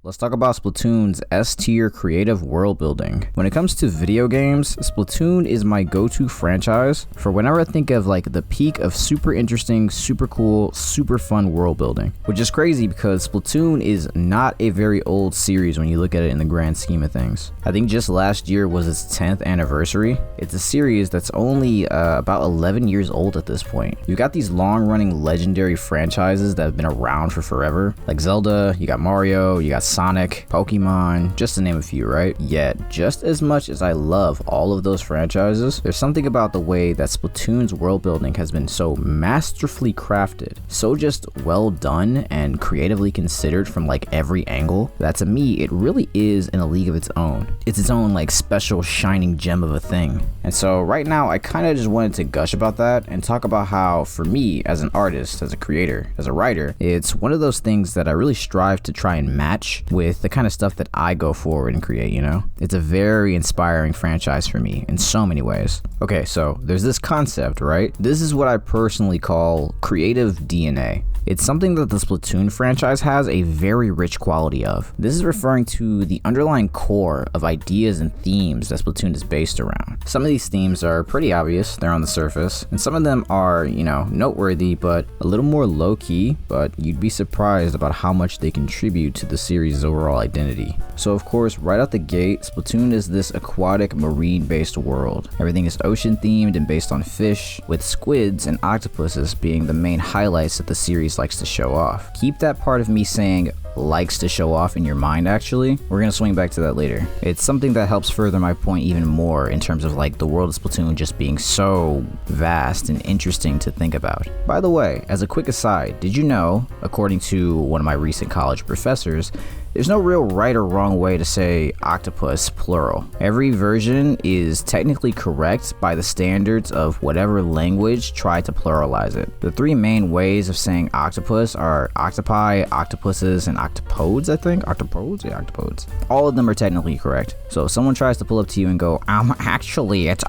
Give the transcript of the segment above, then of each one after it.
Let's talk about Splatoon's S-tier creative world building. When it comes to video games, Splatoon is my go-to franchise for whenever I think of like the peak of super interesting, super cool, super fun world building. Which is crazy because Splatoon is not a very old series when you look at it in the grand scheme of things. I think just last year was its 10th anniversary. It's a series that's only about 11 years old at this point. You've got these long-running legendary franchises that have been around for forever, like Zelda, you got Mario, you got Sonic, Pokemon, just to name a few, right? Yet, just as much as I love all of those franchises, there's something about the way that Splatoon's world building has been so masterfully crafted, so just well done and creatively considered from like every angle, that to me, it really is in a league of its own. It's its own like special shining gem of a thing. And so right now, I kind of just wanted to gush about that and talk about how, for me, as an artist, as a creator, as a writer, it's one of those things that I really strive to try and match with the kind of stuff that I go forward and create, you know? It's a very inspiring franchise for me in so many ways. Okay, so there's this concept, right? This is what I personally call creative DNA. It's something that the Splatoon franchise has a very rich quality of. This is referring to the underlying core of ideas and themes that Splatoon is based around. Some of these themes are pretty obvious, they're on the surface, and some of them are, you know, noteworthy, but a little more low-key, but you'd be surprised about how much they contribute to the series' overall identity. So of course, right out the gate, Splatoon is this aquatic, marine-based world. Everything is ocean-themed and based on fish, with squids and octopuses being the main highlights that the series likes to show off. Keep that part of me saying likes to show off in your mind, actually. We're gonna swing back to that later. It's something that helps further my point even more in terms of like the world of Splatoon just being so vast and interesting to think about. By the way, as a quick aside, did you know, according to one of my recent college professors, there's no real right or wrong way to say octopus plural. Every version is technically correct by the standards of whatever language tried to pluralize it. The three main ways of saying octopus are octopi, octopuses, and octopodes, I think? Octopodes? Yeah, octopodes. All of them are technically correct. So if someone tries to pull up to you and go, actually, it's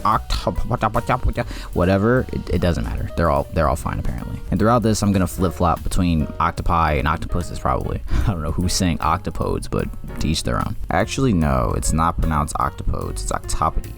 whatever, it doesn't matter. They're all fine, apparently. And throughout this, I'm gonna flip-flop between octopi and octopuses, probably. I don't know who's saying octopodes, but to each their own. Actually, no, it's not pronounced octopodes, it's octopodes.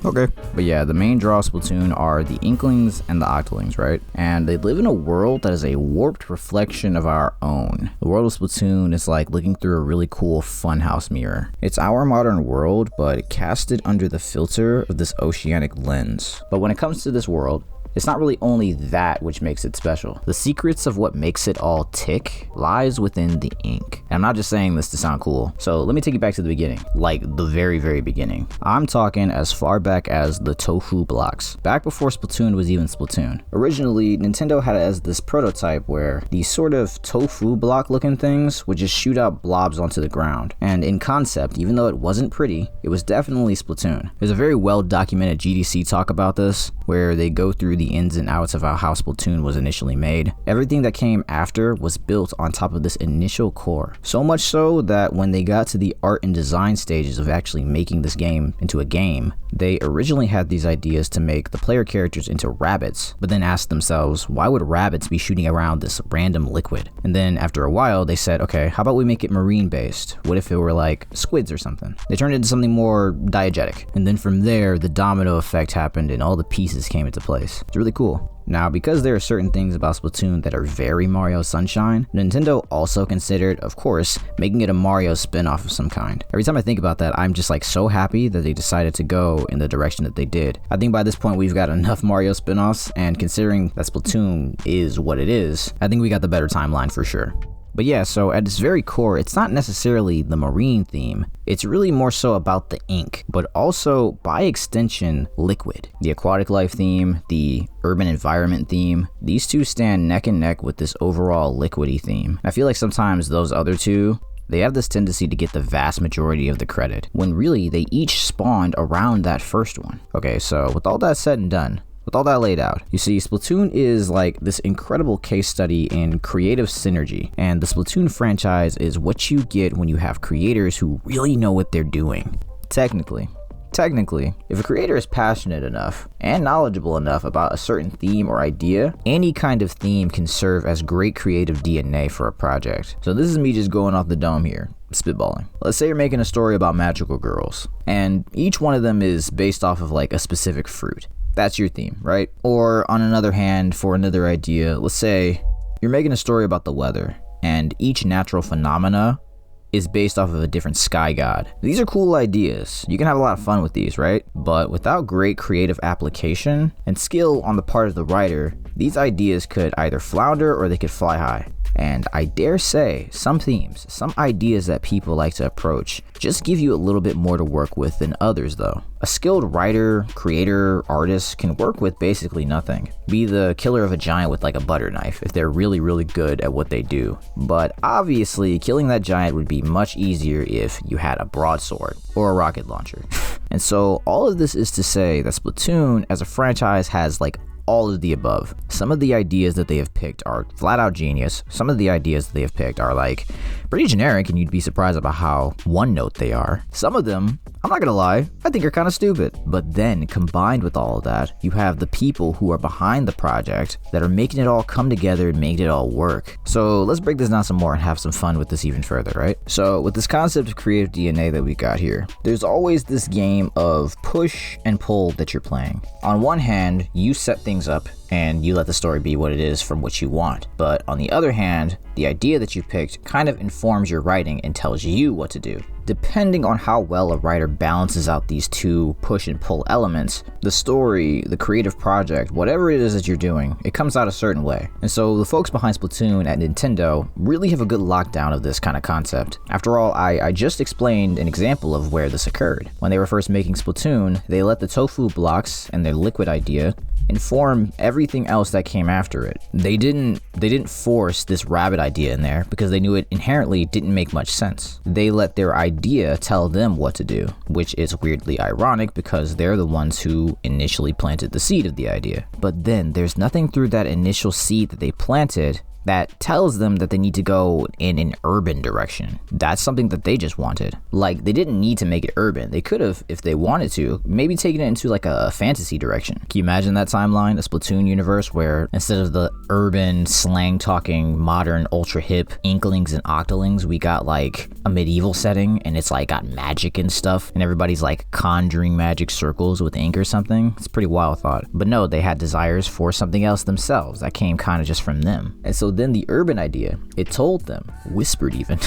Okay. But yeah, the main draw of Splatoon are the Inklings and the Octolings, right? And they live in a world that is a warped reflection of our own. The world of Splatoon is like looking through a really cool funhouse mirror. It's our modern world, but casted under the filter of this oceanic lens. But when it comes to this world, it's not really only that which makes it special. The secrets of what makes it all tick lies within the ink. And I'm not just saying this to sound cool. So let me take you back to the beginning, like the very, very beginning. I'm talking as far back as the tofu blocks, back before Splatoon was even Splatoon. Originally, Nintendo had it as this prototype where these sort of tofu block looking things would just shoot out blobs onto the ground. And in concept, even though it wasn't pretty, it was definitely Splatoon. There's a very well documented GDC talk about this, where they go through the ins and outs of how Splatoon was initially made. Everything that came after was built on top of this initial core. So much so that when they got to the art and design stages of actually making this game into a game, they originally had these ideas to make the player characters into rabbits, but then asked themselves, why would rabbits be shooting around this random liquid? And then after a while, they said, okay, how about we make it marine based? What if it were like squids or something? They turned it into something more diegetic. And then from there, the domino effect happened and all the pieces came into place. It's really cool. Now, because there are certain things about Splatoon that are very Mario Sunshine, Nintendo also considered, of course, making it a Mario spin-off of some kind. Every time I think about that, I'm just like so happy that they decided to go in the direction that they did. I think by this point we've got enough Mario spin-offs, and considering that Splatoon is what it is, I think we got the better timeline for sure. But yeah, so at its very core, it's not necessarily the marine theme. It's really more so about the ink, but also, by extension, liquid. The aquatic life theme, the urban environment theme, these two stand neck and neck with this overall liquidy theme. I feel like sometimes those other two, they have this tendency to get the vast majority of the credit, when really they each spawned around that first one. Okay, so with all that said and done, with all that laid out, you see, Splatoon is like this incredible case study in creative synergy, and the Splatoon franchise is what you get when you have creators who really know what they're doing. Technically. Technically, if a creator is passionate enough and knowledgeable enough about a certain theme or idea, any kind of theme can serve as great creative DNA for a project. So this is me just going off the dome here, spitballing. Let's say you're making a story about magical girls, and each one of them is based off of like a specific fruit. That's your theme, right? Or on another hand, for another idea, let's say you're making a story about the weather, and each natural phenomena is based off of a different sky god. These are cool ideas. You can have a lot of fun with these, right? But without great creative application and skill on the part of the writer, these ideas could either flounder or they could fly high. And I dare say, some themes, some ideas that people like to approach just give you a little bit more to work with than others though. A skilled writer, creator, artist can work with basically nothing. Be the killer of a giant with like a butter knife if they're really good at what they do. But obviously, killing that giant would be much easier if you had a broadsword or a rocket launcher. And so all of this is to say that Splatoon as a franchise has like all of the above. Some of the ideas that they have picked are flat out genius. Some of the ideas that they have picked are like pretty generic and you'd be surprised about how one note they are. Some of them, I'm not gonna lie, I think are kind of stupid. But then combined with all of that, you have the people who are behind the project that are making it all come together and making it all work. So let's break this down some more and have some fun with this even further, right? So with this concept of creative DNA that we got here, there's always this game of push and pull that you're playing. On one hand, you set things up and you let the story be what it is from what you want. But on the other hand, the idea that you picked kind of informs your writing and tells you what to do. Depending on how well a writer balances out these two push and pull elements, the story, the creative project, whatever it is that you're doing, it comes out a certain way. And so the folks behind Splatoon at Nintendo really have a good lockdown of this kind of concept. After all, I just explained an example of where this occurred. When they were first making Splatoon, they let the tofu blocks and their liquid idea inform everything else that came after it. They didn't force this rabbit idea in there because they knew it inherently didn't make much sense. They let their idea tell them what to do, which is weirdly ironic because they're the ones who initially planted the seed of the idea. But then there's nothing through that initial seed that they planted that tells them that they need to go in an urban direction. That's something that they just wanted. Like, they didn't need to make it urban. They could have, if they wanted to, maybe taken it into like a fantasy direction. Can you imagine that timeline, a Splatoon universe where instead of the urban, slang-talking, modern, ultra-hip Inklings and Octolings, we got like a medieval setting and it's like got magic and stuff and everybody's like conjuring magic circles with ink or something? It's a pretty wild thought. But no, they had desires for something else themselves that came kind of just from them. And so then the urban idea, it told them, whispered even,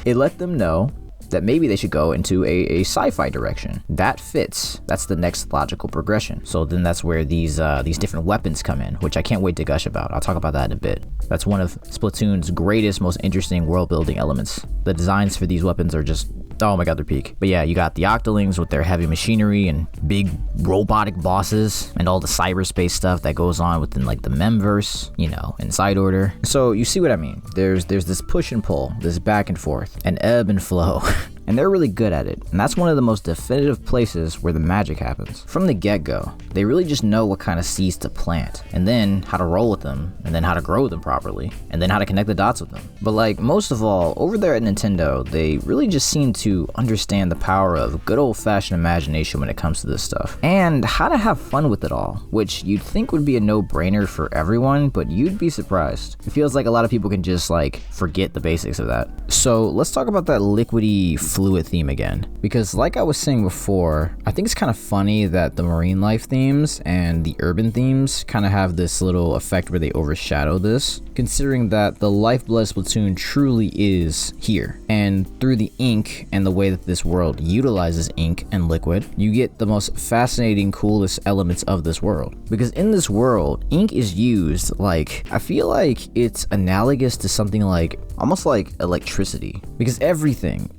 it let them know that maybe they should go into a sci-fi direction. That fits. That's the next logical progression. So then that's where these different weapons come in, which I can't wait to gush about. I'll talk about that in a bit. That's one of Splatoon's greatest, most interesting world building elements. The designs for these weapons are just, oh my god, they're peak. But yeah, you got the Octolings with their heavy machinery and big robotic bosses and all the cyberspace stuff that goes on within like the Memverse, you know, in side order. So you see what I mean? There's this push and pull, this back and forth, and ebb and flow. And they're really good at it, and that's one of the most definitive places where the magic happens. From the get-go, they really just know what kind of seeds to plant, and then how to roll with them, and then how to grow them properly, and then how to connect the dots with them. But like, most of all, over there at Nintendo, they really just seem to understand the power of good old-fashioned imagination when it comes to this stuff, and how to have fun with it all, which you'd think would be a no-brainer for everyone, but you'd be surprised. It feels like a lot of people can just like forget the basics of that. So let's talk about that liquidy fluid theme again, because like I was saying before, I think it's kind of funny that the marine life themes and the urban themes kind of have this little effect where they overshadow this, considering that the lifeblood Splatoon truly is here. And through the ink and the way that this world utilizes ink and liquid, you get the most fascinating, coolest elements of this world. Because in this world, ink is used like, I feel like it's analogous to something like, almost like electricity, because everything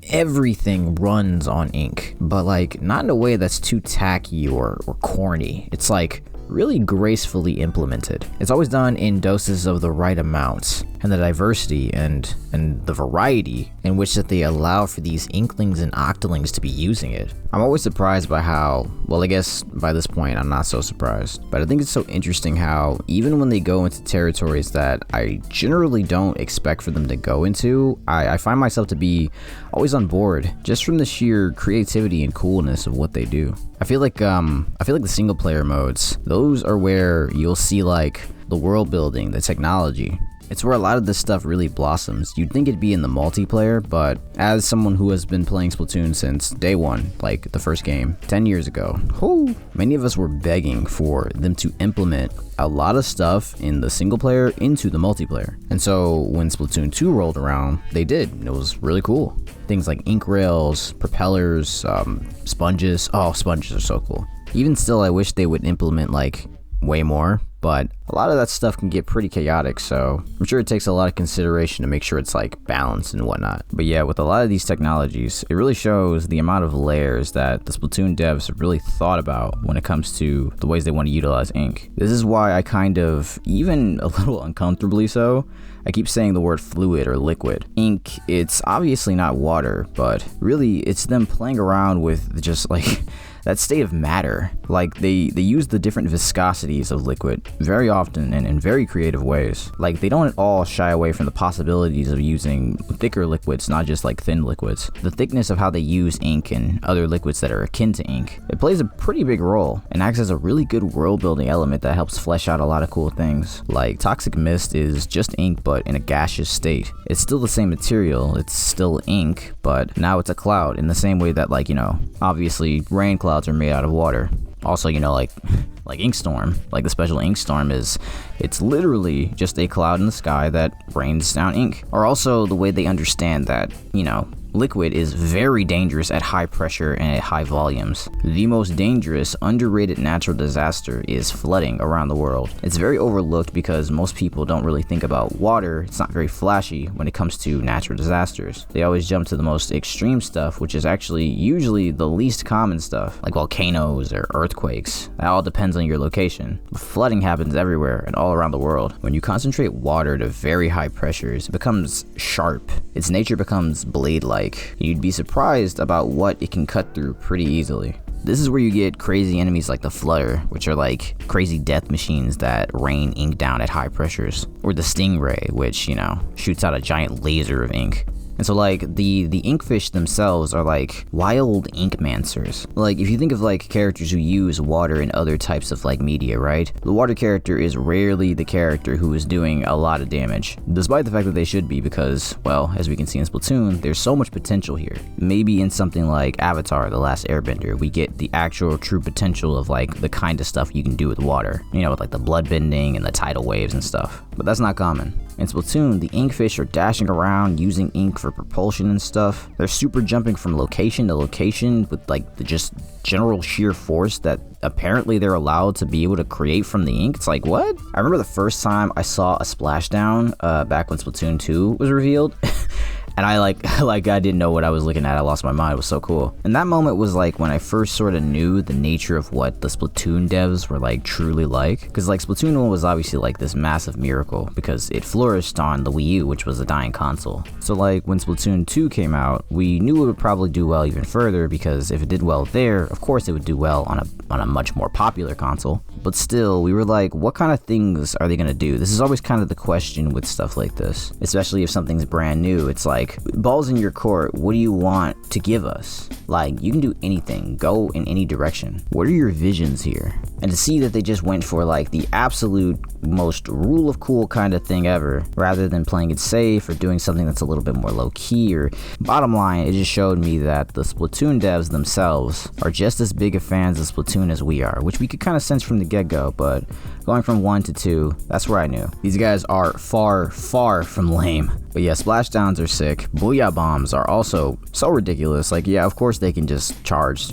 runs on ink, but like not in a way that's too tacky or corny. It's like really gracefully implemented. It's always done in doses of the right amounts. and the diversity and the variety in which that they allow for these Inklings and Octolings to be using it. I'm always surprised by how, well, I guess by this point I'm not so surprised, but I think it's so interesting how even when they go into territories that I generally don't expect for them to go into, I find myself to be always on board just from the sheer creativity and coolness of what they do. I feel like the single player modes, those are where you'll see like the world building, the technology. It's where a lot of this stuff really blossoms. You'd think it'd be in the multiplayer, but as someone who has been playing Splatoon since day one, like the first game, 10 years ago, many of us were begging for them to implement a lot of stuff in the single player into the multiplayer. And so when Splatoon 2 rolled around, they did, and it was really cool. Things like ink rails, propellers, sponges. Oh, sponges are so cool. Even still, I wish they would implement like way more, but a lot of that stuff can get pretty chaotic, so I'm sure it takes a lot of consideration to make sure it's like balanced and whatnot. But yeah, with a lot of these technologies, it really shows the amount of layers that the Splatoon devs have really thought about when it comes to the ways they want to utilize ink. This is why I kind of, even a little uncomfortably so, I keep saying the word fluid or liquid. Ink, it's obviously not water, but really it's them playing around with just like that state of matter. Like they use the different viscosities of liquid very often and in very creative ways. Like they don't at all shy away from the possibilities of using thicker liquids, not just like thin liquids. The thickness of how they use ink and other liquids that are akin to ink, it plays a pretty big role and acts as a really good world building element that helps flesh out a lot of cool things. Like Toxic Mist is just ink but in a gaseous state. It's still the same material, it's still ink, but now it's a cloud in the same way that, like, you know, obviously rain clouds are made out of water. Also, you know, like Inkstorm, like the special Inkstorm it's literally just a cloud in the sky that rains down ink. Or also the way they understand that, you know, liquid is very dangerous at high pressure and at high volumes. The most dangerous, underrated natural disaster is flooding around the world. It's very overlooked because most people don't really think about water. It's not very flashy when it comes to natural disasters. They always jump to the most extreme stuff, which is actually usually the least common stuff, like volcanoes or earthquakes. That all depends on your location. But flooding happens everywhere and all around the world. When you concentrate water to very high pressures, it becomes sharp. Its nature becomes blade-like. You'd be surprised about what it can cut through pretty easily. This is where you get crazy enemies like the Flutter, which are like crazy death machines that rain ink down at high pressures, or the Stingray, which, you know, shoots out a giant laser of ink. And so like the inkfish themselves are like wild inkmancers. Like if you think of like characters who use water in other types of like media, right? The water character is rarely the character who is doing a lot of damage, despite the fact that they should be, because, well, as we can see in Splatoon, there's so much potential here. Maybe in something like Avatar: The Last Airbender, we get the actual true potential of like the kind of stuff you can do with water, you know, with like the blood bending and the tidal waves and stuff. But that's not common. In Splatoon, the inkfish are dashing around using ink for propulsion and stuff. They're super jumping from location to location with like the just general sheer force that apparently they're allowed to be able to create from the ink. It's like, what? I remember the first time I saw a splashdown back when Splatoon 2 was revealed. And I I didn't know what I was looking at. I lost my mind. It was so cool. And that moment was like when I first sort of knew the nature of what the Splatoon devs were like truly like. Because like Splatoon 1 was obviously like this massive miracle because it flourished on the Wii U, which was a dying console. So like when Splatoon 2 came out, we knew it would probably do well even further, because if it did well there, of course it would do well on a much more popular console. But still, we were like, what kind of things are they gonna do? This is always kind of the question with stuff like this, especially if something's brand new. It's like, balls in your court, what do you want to give us? Like, you can do anything, go in any direction. What are your visions here? And to see that they just went for like the absolute most rule of cool kind of thing ever, rather than playing it safe or doing something that's a little bit more low key, or bottom line, it just showed me that the Splatoon devs themselves are just as big of fans of Splatoon as we are, which we could kind of sense from the get-go. But going from 1 to 2, that's where I knew these guys are far, far from lame. But yeah, splashdowns are sick. Booyah bombs are also so ridiculous. Like, yeah, of course they can just charge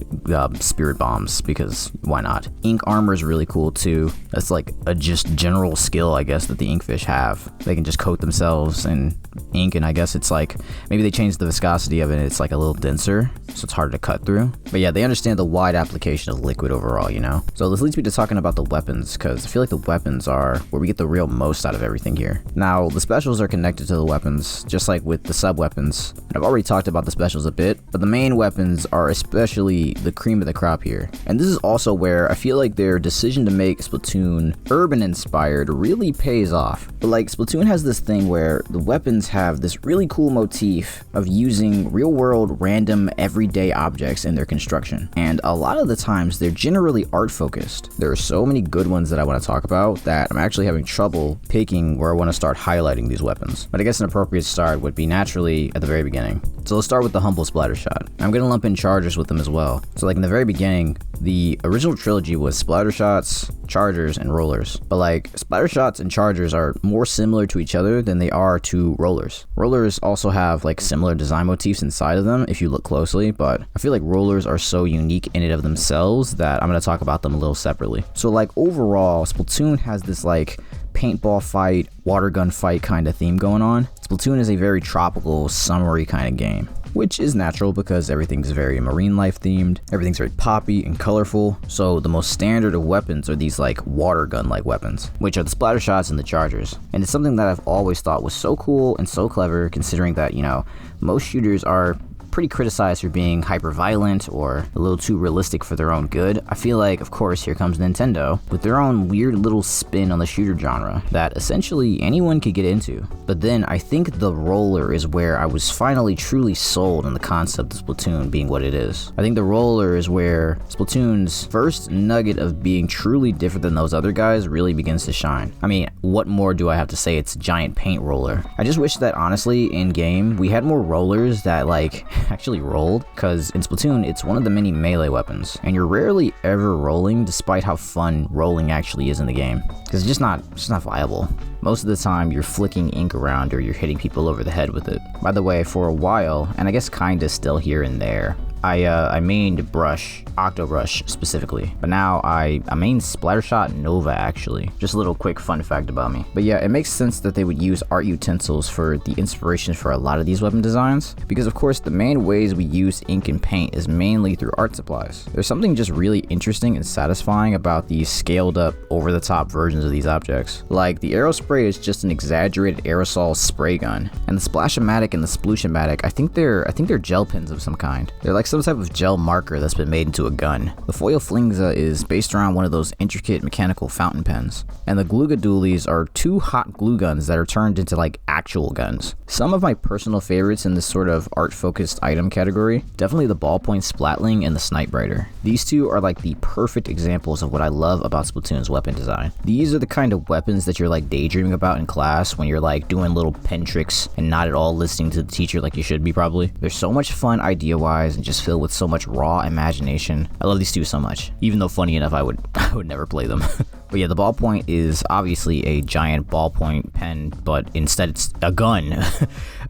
spirit bombs, because why not? Ink armor is really cool too. That's like a just general skill, I guess, that the inkfish have. They can just coat themselves in ink, and I guess it's like, maybe they changed the viscosity of it, it's like a little denser, so it's harder to cut through. But yeah, they understand the wide application of liquid overall, you know? So this leads me to talking about the weapons, because I feel like the weapons are where we get the real most out of everything here. Now, the specials are connected to the weapons, just like with the sub weapons. And I've already talked about the specials a bit, but the main weapons are especially the cream of the crop here. And this is also where I feel like their decision to make Splatoon urban inspired really pays off. But like, Splatoon has this thing where the weapons have this really cool motif of using real world random everyday objects in their construction. And a lot of the times they're generally art focused. There are so many good ones that I want to talk about that I'm actually having trouble picking where I want to start highlighting these weapons. But I guess an appropriate start would be naturally at the very beginning. So let's start with the humble splatter shot. I'm gonna lump in chargers with them as well. So like in the very beginning, the original trilogy was splatter shots, chargers, and rollers. But like, splatter shots and chargers are more similar to each other than they are to rollers. Rollers also have like similar design motifs inside of them if you look closely, but I feel like rollers are so unique in and of themselves that I'm gonna talk about them a little separately. So like, overall, Splatoon has this like paintball fight, water gun fight kind of theme going on. Splatoon is a very tropical, summery kind of game, which is natural because everything's very marine life themed, everything's very poppy and colorful. So the most standard of weapons are these like water gun like weapons, which are the splatter shots and the chargers. And it's something that I've always thought was so cool and so clever, considering that, you know, most shooters are pretty criticized for being hyper violent or a little too realistic for their own good. I feel like, of course, here comes Nintendo with their own weird little spin on the shooter genre that essentially anyone could get into. But then I think the roller is where I was finally truly sold on the concept of Splatoon being what it is. I think the roller is where Splatoon's first nugget of being truly different than those other guys really begins to shine. I mean, what more do I have to say? It's a giant paint roller. I just wish that honestly in game we had more rollers that like actually rolled, because in Splatoon it's one of the many melee weapons and you're rarely ever rolling, despite how fun rolling actually is in the game, because it's just not viable. Most of the time you're flicking ink around or you're hitting people over the head with it. By the way, for a while, and I guess kinda still here and there, I mained Brush, Octobrush specifically, but now I main Splattershot Nova actually. Just a little quick fun fact about me. But yeah, it makes sense that they would use art utensils for the inspiration for a lot of these weapon designs, because of course the main ways we use ink and paint is mainly through art supplies. There's something just really interesting and satisfying about these scaled up over the top versions of these objects. Like the Aerospray is just an exaggerated aerosol spray gun, and the Splashomatic and the Sploosh-O-Matic, I think they're gel pens of some kind. They're like some type of gel marker that's been made into a gun. The Foil Flingza is based around one of those intricate mechanical fountain pens, and the Glooga Doolies are two hot glue guns that are turned into like actual guns. Some of my personal favorites in this sort of art focused item category, definitely the Ballpoint Splatling and the Snipe Rider. These two are like the perfect examples of what I love about Splatoon's weapon design. These are the kind of weapons that you're like daydreaming about in class when you're like doing little pen tricks and not at all listening to the teacher like you should be probably. They're so much fun idea wise and just filled with so much raw imagination. I love these two so much, even though funny enough I would never play them. But yeah, the ballpoint is obviously a giant ballpoint pen, but instead it's a gun.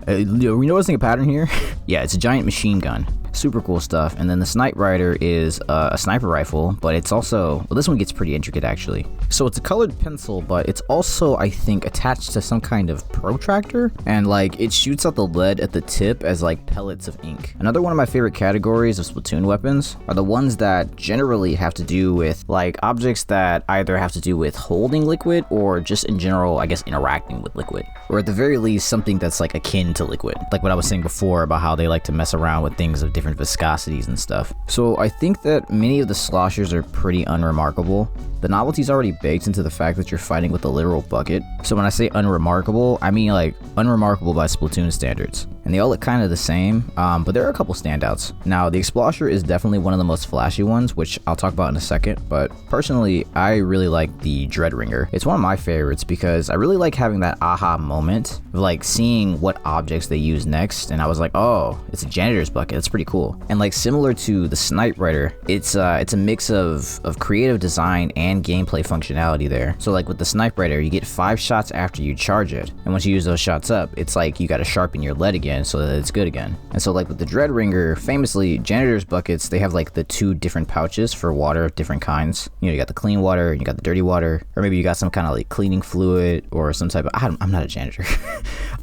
Are you noticing a pattern here? Yeah, it's a giant machine gun. Super cool stuff. And then the Snipe Rider is a sniper rifle, but it's also, well, this one gets pretty intricate actually. So it's a colored pencil, but it's also, I think, attached to some kind of protractor, and like it shoots out the lead at the tip as like pellets of ink. Another one of my favorite categories of Splatoon weapons are the ones that generally have to do with like objects that either have to do with holding liquid or just in general, I guess, interacting with liquid, or at the very least something that's like akin to liquid, like what I was saying before about how they like to mess around with things of different viscosities and stuff. So I think that many of the sloshers are pretty unremarkable. The novelty's already baked into the fact that you're fighting with a literal bucket. So when I say unremarkable, I mean like unremarkable by Splatoon standards. and they all look kind of the same, but there are a couple standouts. Now, the Explosher is definitely one of the most flashy ones, which I'll talk about in a second, but personally, I really like the Dreadringer. It's one of my favorites because I really like having that aha moment of like seeing what objects they use next, and I was like, oh, it's a janitor's bucket. That's pretty cool. And like similar to the Snipe Rider, it's a mix of creative design and gameplay functionality there. So like with the Snipe Rider, you get 5 shots after you charge it, and once you use those shots up, it's like you got to sharpen your lead again so that it's good again. And so like with the Dreadringer, famously, janitor's buckets, they have like the 2 different pouches for water, different kinds. You know, you got the clean water and you got the dirty water, or maybe you got some kind of like cleaning fluid or some type of, I'm not a janitor.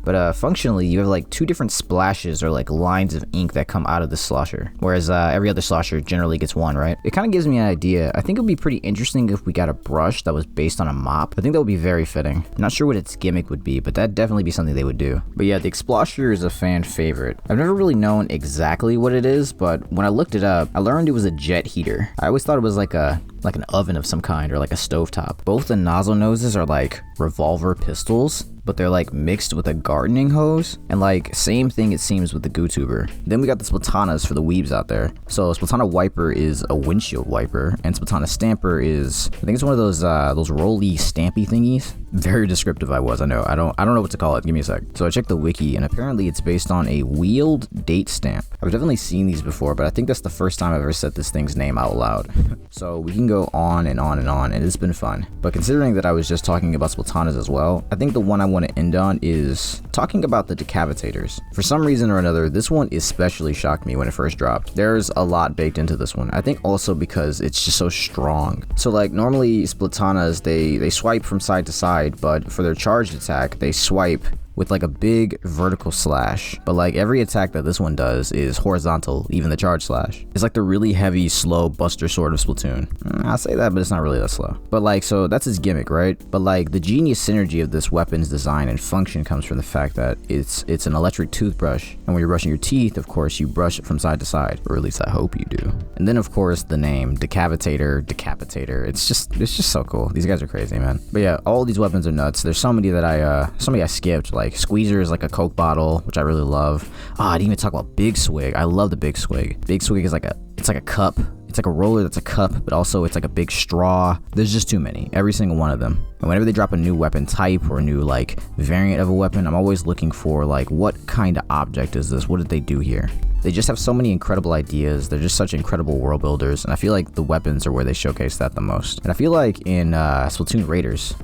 But functionally, you have like 2 different splashes or like lines of ink that come out of the slosher, whereas every other slosher generally gets 1, right? It kind of gives me an idea. I think it would be pretty interesting if we got a brush that was based on a mop. I think that would be very fitting. I'm not sure what its gimmick would be, but that'd definitely be something they would do. But yeah, the Explosher is a fan favorite. I've never really known exactly what it is, but when I looked it up, I learned it was a jet heater. I always thought it was like an oven of some kind or like a stovetop. Both the nozzle noses are like revolver pistols, but they're like mixed with a gardening hose, and like same thing it seems with the GooTuber. Then we got the Splatanas for the weebs out there. So Splatana Wiper is a windshield wiper, and Splatana Stamper is, I think it's one of those rolly stampy thingies. Very descriptive I know. I don't know what to call it. Give me a sec. So I checked the wiki, and apparently it's based on a wheeled date stamp. I've definitely seen these before, but I think that's the first time I've ever said this thing's name out loud. So we can go on and on and on, and it's been fun. But considering that I was just talking about Splatanas as well, I think the one I want to end on is talking about the Decapitators. For some reason or another, this one especially shocked me when it first dropped. There's a lot baked into this one. I think also because it's just so strong. So like normally Splatanas, they swipe from side to side, but for their charged attack, they swipe with like a big vertical slash, but like every attack that this one does is horizontal, even the charge slash. It's like the really heavy, slow Buster Sword of Splatoon. I say that, but it's not really that slow. But like, so that's its gimmick, right? But like the genius synergy of this weapon's design and function comes from the fact that it's an electric toothbrush, and when you're brushing your teeth, of course, you brush it from side to side, or at least I hope you do. And then of course the name, Decapitator. It's just so cool. These guys are crazy, man. But yeah, all these weapons are nuts. There's so many that I skipped. Like Squeezer is like a Coke bottle, which I really love. I didn't even talk about Big Swig. I love the Big Swig. Big Swig is like a cup. It's like a roller that's a cup, but also it's like a big straw. There's just too many, every single one of them. And whenever they drop a new weapon type or a new like variant of a weapon, I'm always looking for like, what kind of object is this? What did they do here? They just have so many incredible ideas. They're just such incredible world builders, and I feel like the weapons are where they showcase that the most. And I feel like in Splatoon Raiders,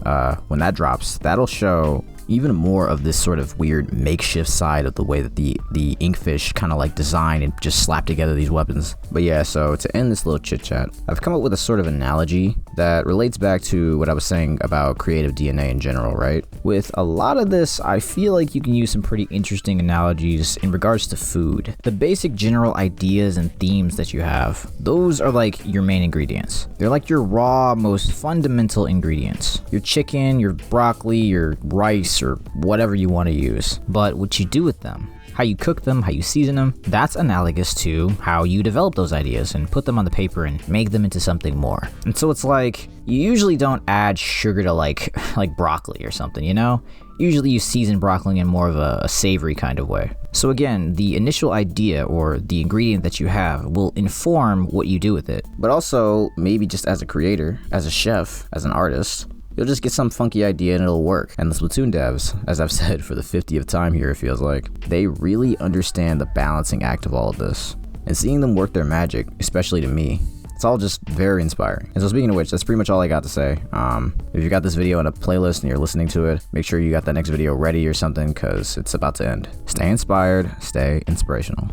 when that drops, that'll show even more of this sort of weird makeshift side of the way that the Inkfish kind of like design and just slap together these weapons. But yeah, so to end this little chit chat, I've come up with a sort of analogy that relates back to what I was saying about creative DNA in general, right? With a lot of this, I feel like you can use some pretty interesting analogies in regards to food. The basic general ideas and themes that you have, those are like your main ingredients. They're like your raw, most fundamental ingredients. Your chicken, your broccoli, your rice, or whatever you want to use. But what you do with them, how you cook them, how you season them, that's analogous to how you develop those ideas and put them on the paper and make them into something more. And so it's like, you usually don't add sugar to like broccoli or something, you know? Usually you season broccoli in more of a savory kind of way. So again, the initial idea or the ingredient that you have will inform what you do with it. But also, maybe just as a creator, as a chef, as an artist, you'll just get some funky idea and it'll work. And the Splatoon devs, as I've said for the 50th time here, it feels like, they really understand the balancing act of all of this. And seeing them work their magic, especially to me, it's all just very inspiring. And so speaking of which, that's pretty much all I got to say. If you got this video in a playlist and you're listening to it, make sure you got that next video ready or something, because it's about to end. Stay inspired, stay inspirational.